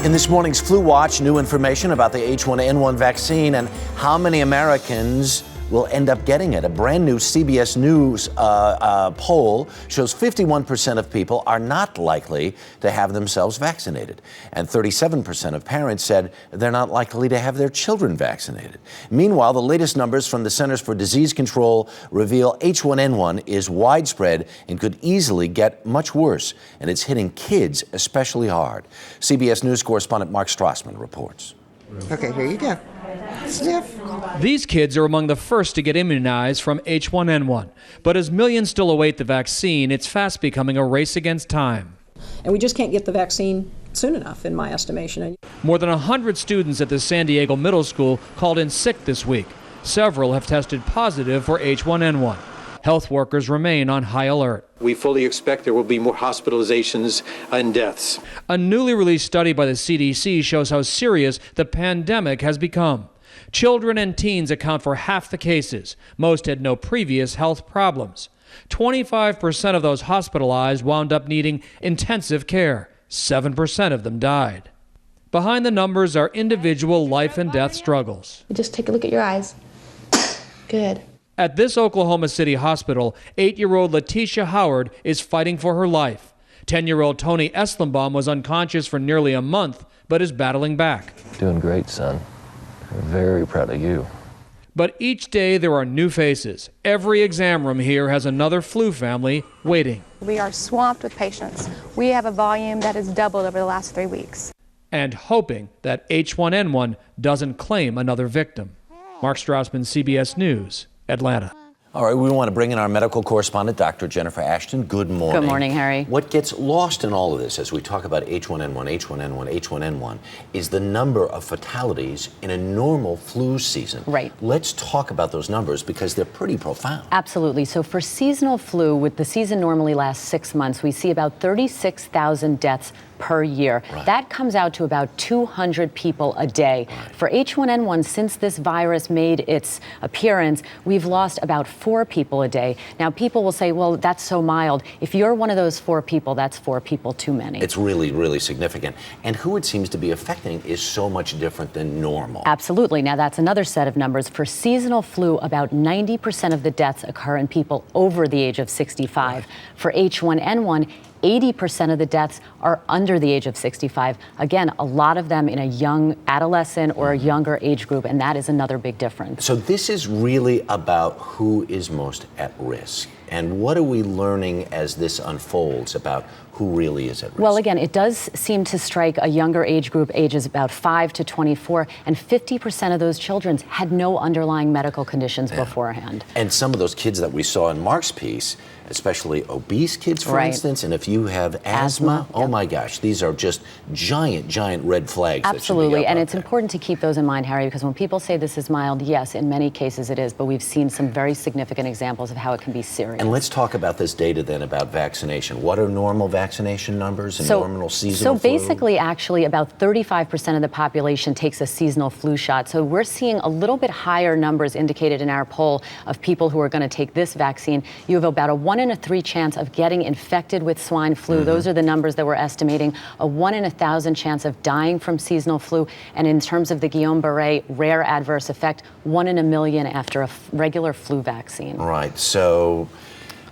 In this morning's Flu Watch, new information about the H1N1 vaccine and how many Americans will end up getting it. A brand new CBS News poll shows 51% of people are not likely to have themselves vaccinated. And 37% of parents said they're not likely to have their children vaccinated. Meanwhile, the latest numbers from the Centers for Disease Control reveal H1N1 is widespread and could easily get much worse. And it's hitting kids especially hard. CBS News correspondent Mark Strassmann reports. Okay, here you go. Sniff. These kids are among the first to get immunized from H1N1. But as millions still await the vaccine, it's fast becoming a race against time. And we just can't get the vaccine soon enough, in my estimation. More than 100 students at the San Diego Middle School called in sick this week. Several have tested positive for H1N1. Health workers remain on high alert. We fully expect there will be more hospitalizations and deaths. A newly released study by the CDC shows how serious the pandemic has become. Children and teens account for half the cases. Most had no previous health problems. 25% of those hospitalized wound up needing intensive care. 7% of them died. Behind the numbers are individual life and death struggles. Just take a look at your eyes. Good. At this Oklahoma City hospital, 8-year-old Letitia Howard is fighting for her life. 10-year-old Tony Eslenbaum was unconscious for nearly a month, but is battling back. Doing great, son. I'm very proud of you. But each day there are new faces. Every exam room here has another flu family waiting. We are swamped with patients. We have a volume that has doubled over the last 3 weeks. And hoping that H1N1 doesn't claim another victim. Mark Strassmann, CBS News, Atlanta. All right, we want to bring in our medical correspondent, Dr. Jennifer Ashton. Good morning. Good morning, Harry. What gets lost in all of this as we talk about H1N1, H1N1, H1N1 is the number of fatalities in a normal flu season. Right. Let's talk about those numbers because they're pretty profound. Absolutely. So for seasonal flu, with the season normally lasts 6 months, we see about 36,000 deaths per year. Right. That comes out to about 200 people a day. Right. For H1N1, since this virus made its appearance, we've lost about 4 people a day. Now, people will say, well, that's so mild. If you're one of those 4 people, that's 4 people too many. It's really, really significant. And who it seems to be affecting is so much different than normal. Absolutely. Now, that's another set of numbers. For seasonal flu, about 90% of the deaths occur in people over the age of 65. Right. For H1N1, 80% of the deaths are under the age of 65. Again, a lot of them in a young adolescent or a younger age group, and that is another big difference. So this is really about who is most at risk. And what are we learning as this unfolds about who really is at risk? Well, again, it does seem to strike a younger age group, ages about 5 to 24, and 50% of those children had no underlying medical conditions beforehand. And some of those kids that we saw in Mark's piece, especially obese kids, for instance, and if you have asthma, oh my gosh, these are just giant, giant red flags. Absolutely, and it's important to keep those in mind, Harry, because when people say this is mild, yes, in many cases it is, but we've seen some very significant examples of how it can be serious. And let's talk about this data then about vaccination. What are normal vaccination numbers and normal seasonal flu? So basically, actually, about 35% of the population takes a seasonal flu shot. So we're seeing a little bit higher numbers indicated in our poll of people who are going to take this vaccine. You have about a 1 in 3 chance of getting infected with swine flu. Those are the numbers that we're estimating. A 1 in 1,000 chance of dying from seasonal flu. And in terms of the Guillain-Barré rare adverse effect, 1 in a million after a regular flu vaccine. Right. So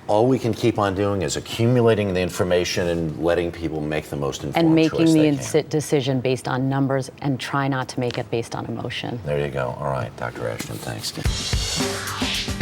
all we can keep on doing is accumulating the information and letting people make the most informed choice and making they the can. decision based on numbers and try not to make it based on emotion. There you go. All right, Dr. Ashton, thanks.